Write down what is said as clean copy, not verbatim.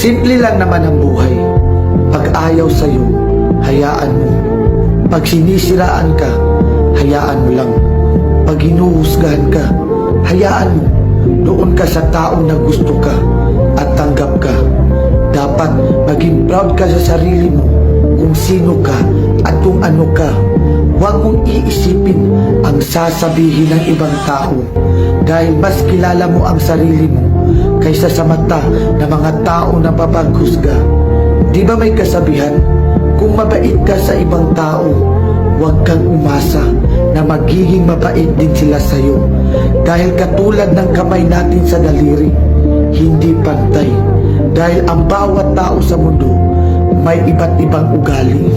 Simple lang naman ang buhay. Pag ayaw sa'yo, hayaan mo. Pag sinisiraan ka, hayaan mo lang. Pag hinuhusgahan ka, hayaan mo. Doon ka sa taong na gusto ka at tanggap ka. Dapat maging proud ka sa sarili mo kung sino ka at kung ano ka. Huwag mong iisipin ang sasabihin ng ibang tao dahil mas kilala mo ang sarili mo kaysa sa mata ng mga tao na papaghusga. Di ba may kasabihan? Kung mabait ka sa ibang tao, huwag kang umasa na magiging mabait din sila sa'yo. Dahil katulad ng kamay natin sa daliri, hindi pantay. Dahil ang bawat tao sa mundo may iba't ibang ugali.